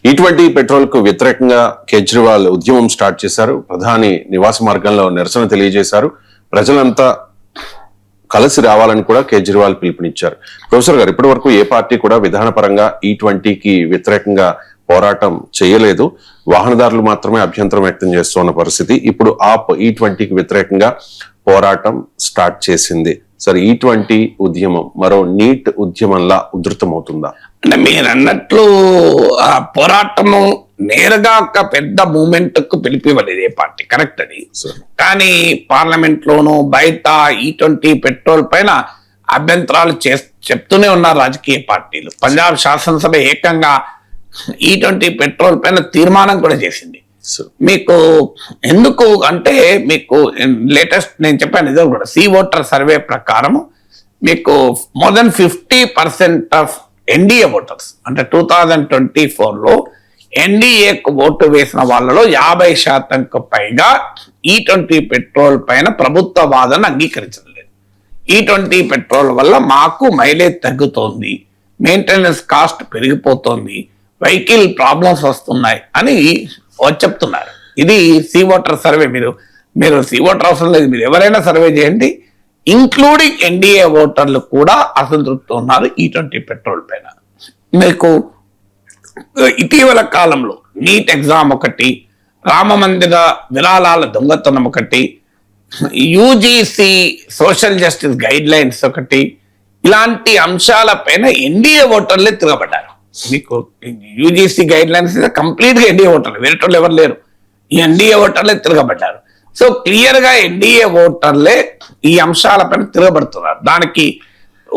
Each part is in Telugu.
E20 పెట్రోల్ కు వ్యతిరేకంగా కేజ్రీవాల్ ఉద్యమం స్టార్ట్ చేశారు. ప్రధాని నివాస మార్గంలో నిరసన తెలియజేశారు. ప్రజలంతా కలిసి రావాలని కూడా కేజ్రీవాల్ పిలుపునిచ్చారు. ప్రొఫెసర్ గారు, ఇప్పటి వరకు ఏ పార్టీ కూడా విధానపరంగా E20కి వ్యతిరేకంగా పోరాటం చేయలేదు. వాహనదారులు మాత్రమే అభ్యంతరం వ్యక్తం చేస్తున్న పరిస్థితి. ఇప్పుడు ఆప్ E20కి వ్యతిరేకంగా పోరాటం స్టార్ట్ చేసింది. సరే, E20 ఉద్యమం మరో నీట్ ఉద్యమంలా ఉధృతమవుతుందా? అంటే మీరు అన్నట్లు ఆ పోరాటము నేరుగా ఒక పెద్ద మూమెంట్ కు పిలిపివ్వలేదు ఏ పార్టీ, కరెక్ట్ అది. కానీ పార్లమెంట్ లోను బయట E20 పెట్రోల్ పైన అభ్యంతరాలు చెప్తూనే ఉన్నారు రాజకీయ పార్టీలు. పంజాబ్ శాసనసభ ఏకంగా E20 పెట్రోల్ పైన తీర్మానం కూడా చేసింది. మీకు ఎందుకు అంటే, మీకు లేటెస్ట్ నేను చెప్పాను ఇదో కూడా, సీ ఓటర్ సర్వే ప్రకారం మీకు more than 50% of NDA voters అంటే 2024లో ఎన్డీఏకు ఓటు వేసిన వాళ్ళలో 50% పైగా E20 పెట్రోల్ పైన ప్రభుత్వ వాదన అంగీకరించడం లేదు. E20 పెట్రోల్ వల్ల మాకు మైలేజ్ తగ్గుతోంది, మెయింటెనెన్స్ కాస్ట్ పెరిగిపోతోంది, వెహికల్ ప్రాబ్లమ్స్ వస్తున్నాయి అని చెప్తున్నారు. ఇది సీ ఓటర్ సర్వే. మీరు సీ ఓటర్ అవసరం లేదు, మీరు ఎవరైనా సర్వే చేయండి, ఇంక్లూడింగ్ ఎన్డీఏ ఓటర్లు కూడా అసంతృప్తి ఉన్నారు E20 పెట్రోల్ పైన. మీకు ఇటీవల కాలంలో నీట్ ఎగ్జామ్ ఒకటి, రామ మందిర విరాళాల దొంగతనం ఒకటి, UGC social justice guide lines ఒకటి, ఇలాంటి అంశాల పైన ఎన్డీఏ ఓటర్లే తిరగబడ్డారు. మీకు యూజీసీ గైడ్ లైన్స్ కంప్లీట్ గా ఎన్డీఏ ఓటర్లు, వేరేటోళ్ళు ఎవరు లేరు, ఈ ఎన్డీఏ ఓటర్లే తిరగబడ్డారు. సో క్లియర్ గా ఎన్డీఏ ఓటర్లే ఈ అంశాలపైన తిరగబడుతున్నారు. దానికి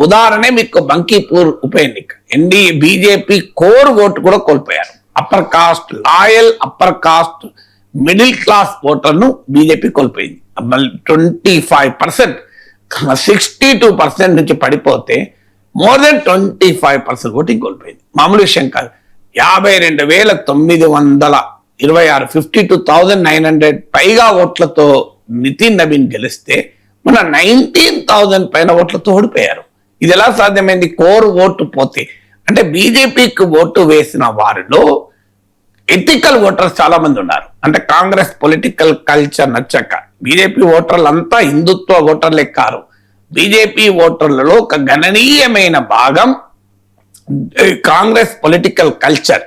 ఉదాహరణ మీకు బంకీపూర్ ఉప ఎన్నిక. ఎన్డీఏ బీజేపీ కోర్ ఓటు కూడా కోల్పోయారు. Upper caste, loyal upper caste, middle class ఓటర్ను బీజేపీ కోల్పోయింది. 25%, 62% నుంచి పడిపోతే మోర్ దెన్ 25% ఓటింగ్ కోల్పోయింది. మామూలు విషయం కాదు. 52,926 52,900 పైగా ఓట్లతో నితిన్ నవీన్ గెలిస్తే మన 19,000 పైన ఓట్లతో ఓడిపోయారు. ఇది ఎలా సాధ్యమైంది? కోర్ ఓటు పోతే. అంటే బీజేపీకి ఓటు వేసిన వారిలో ఎథికల్ ఓటర్స్ చాలా మంది ఉన్నారు. అంటే కాంగ్రెస్ పొలిటికల్ కల్చర్ నచ్చక బీజేపీ ఓటర్లు అంతా హిందుత్వ ఓటర్లే కారు. బీజేపీ ఓటర్లలో ఒక గణనీయమైన భాగం కాంగ్రెస్ పొలిటికల్ కల్చర్,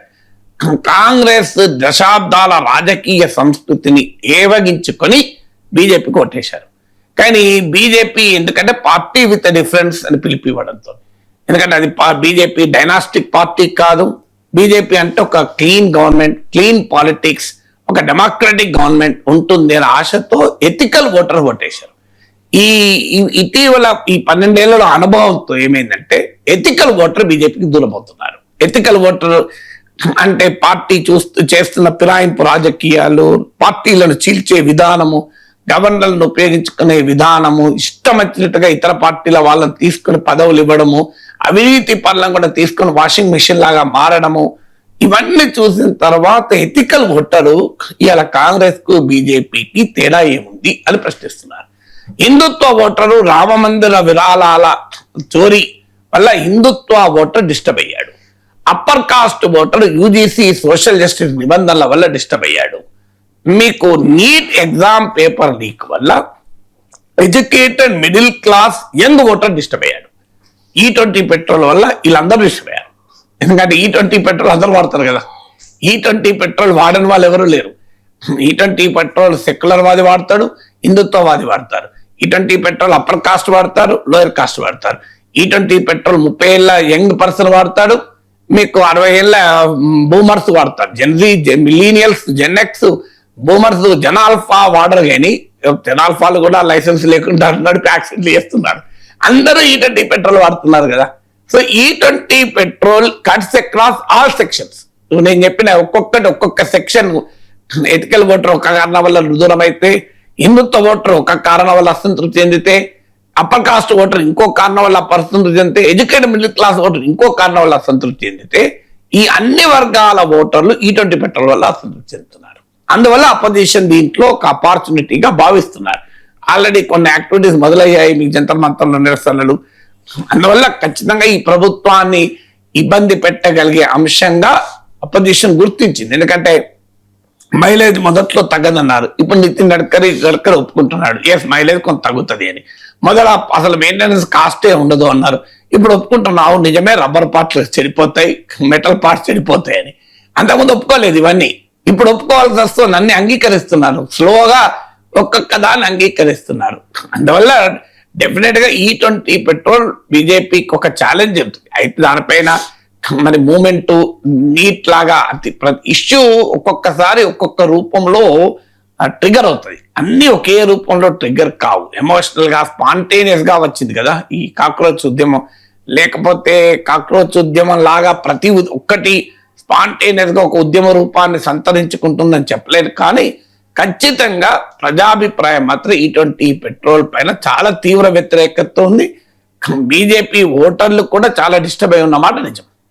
కాంగ్రెస్ దశాబ్దాల రాజకీయ సంస్కృతిని ఏవగించుకొని బీజేపీకి ఓటేశారు. కానీ బీజేపీ ఎందుకంటే పార్టీ విత్ డిఫరెన్స్ అని పిలిపివ్వడంతో, ఎందుకంటే అది బీజేపీ డైనాస్టిక్ పార్టీ కాదు. బీజేపీ అంటే ఒక క్లీన్ గవర్నమెంట్, క్లీన్ పాలిటిక్స్, ఒక డెమోక్రటిక్ గవర్నమెంట్ ఉంటుంది అనే ఆశతో ఎథికల్ ఓటర్ ఓటేశారు. ఈ ఇటీవల ఈ 12 ఏళ్ల అనుభవంతో ఏమైందంటే ఎథికల్ ఓటర్ బీజేపీకి దూరం అవుతున్నారు. ఎథికల్ ఓటర్ అంటే పార్టీ చేస్తున్న ఫిరాయింపు రాజకీయాలు, పార్టీలను చీల్చే విధానము, గవర్నర్లను ఉపయోగించుకునే విధానము, ఇష్టం వచ్చినట్టుగా ఇతర పార్టీల వాళ్ళని తీసుకుని పదవులు ఇవ్వడము, అవినీతి పనులను కూడా తీసుకుని వాషింగ్ మిషన్ లాగా మారడము, ఇవన్నీ చూసిన తర్వాత ఎథికల్ ఓటరు ఇవాళ కాంగ్రెస్ కు బీజేపీకి తేడా ఏముంది అని ప్రశ్నిస్తున్నారు. హిందుత్వ ఓటరు రామ మందిర విరాళాల చోరీ వల్ల హిందుత్వ ఓటర్ డిస్టర్బ్ అయ్యాడు. Upper caste voter UGC social justice నిబంధనల వల్ల డిస్టర్బ్ అయ్యాడు. మీకు నీట్ ఎగ్జామ్ పేపర్ లీక్ వల్ల educated middle class young voter disturb అయ్యాడు. E20 పెట్రోల్ వల్ల వీళ్ళందరూ డిస్టర్బ్ అయ్యారు. ఎందుకంటే E20 పెట్రోల్ అందరూ వాడతారు కదా. E20 పెట్రోల్ వాడని వాళ్ళు ఎవరు లేరు. E20 పెట్రోల్ సెక్యులర్ వాది వాడతాడు, హిందుత్వవాది వాడతారు. E20 పెట్రోల్ అప్పర్ కాస్ట్ వాడతారు, లోయర్ కాస్ట్ వాడతారు. E20 పెట్రోల్ 30 ఏళ్ళ యంగ్ పర్సన్ వాడతాడు, మీకు 60 ఏళ్ళ బూమర్స్ వాడతారు. జెన్జీ, మిలీనియల్స్, జెన్ఎక్స్, బూమర్స్, జనాల్ఫా వాడరు. కానీ జనాల్ఫాలు కూడా లైసెన్స్ లేకుండా నడిపి యాక్సిడెంట్లు చేస్తున్నారు. అందరూ E20 పెట్రోల్ వాడుతున్నారు కదా. So E20 petrol cuts across all sections. నేను చెప్పిన ఒక్కొక్క సెక్షన్, ఎథికల్ ఓటర్ ఒక కారణం వల్ల దూరం అయితే, హిందుత్వ ఓటర్ ఒక కారణం వల్ల అసంతృప్తి చెందితే, అప్పర్ కాస్ట్ ఓటర్ ఇంకో కారణం వల్ల అసంతృప్తి చెందితే, ఎడ్యుకేటెడ్ మిడిల్ క్లాస్ ఓటర్ ఇంకో కారణం వల్ల అసంతృప్తి చెందితే, ఈ అన్ని వర్గాల ఓటర్లు E20 పెట్రోల్ వల్ల అసంతృప్తి చెందుతున్నారు. అందువల్ల అపోజిషన్ దీంట్లో ఒక ఆపర్చునిటీగా భావిస్తున్నారు. ఆల్రెడీ కొన్ని యాక్టివిటీస్ మొదలయ్యాయి, మీకు జంతర్ మంతర్ల నిరసనలు. అందువల్ల ఖచ్చితంగా ఈ ప్రభుత్వాన్ని ఇబ్బంది పెట్టగలిగే అంశంగా అపోజిషన్ గుర్తించింది. ఎందుకంటే మైలేజ్ మొదట్లో తగ్గదన్నారు, ఇప్పుడు నితిన్ గడ్కరీ ఒప్పుకుంటున్నాడు, ఎస్ మైలేజ్ కొంత తగ్గుతుంది అని. అసలు మెయింటెనెన్స్ కాస్టే ఉండదు అన్నారు, ఇప్పుడు ఒప్పుకుంటున్నావు నిజమే, రబ్బర్ పార్ట్స్ చెడిపోతాయి, మెటల్ పార్ట్స్ చెడిపోతాయి అని. అంతకుముందు ఒప్పుకోలేదు ఇవన్నీ, ఇప్పుడు ఒప్పుకోవాల్సి వస్తుంది, అన్ని అంగీకరిస్తున్నారు, స్లోగా ఒక్కొక్క దాన్ని అంగీకరిస్తున్నారు. అందువల్ల డెఫినెట్ గా E20 పెట్రోల్ బీజేపీకి ఒక ఛాలెంజ్ ఉంటుంది. అయితే దానిపైన మరి మూమెంట్ నీట్ లాగా ఇష్యూ ఒక్కొక్కసారి ఒక్కొక్క రూపంలో ట్రిగర్ అవుతుంది, అన్ని ఒకే రూపంలో ట్రిగర్ కావు. ఎమోషనల్ గా స్పాంటేనియస్ గా వచ్చింది కదా ఈ కాక్రోచ్ ఉద్యమం. లేకపోతే కాక్రోచ్ ఉద్యమం లాగా ప్రతి ఒక్కటి స్పాంటేనియస్ గా ఒక ఉద్యమ రూపాన్ని సంతరించుకుంటుందని చెప్పలేదు. కానీ ఖచ్చితంగా ప్రజాభిప్రాయం మాత్రం E20 పెట్రోల్ పైన చాలా తీవ్ర వ్యతిరేకత ఉంది. బీజేపీ ఓటర్లు కూడా చాలా డిస్టర్బ్ అయి ఉన్నమాట నిజం.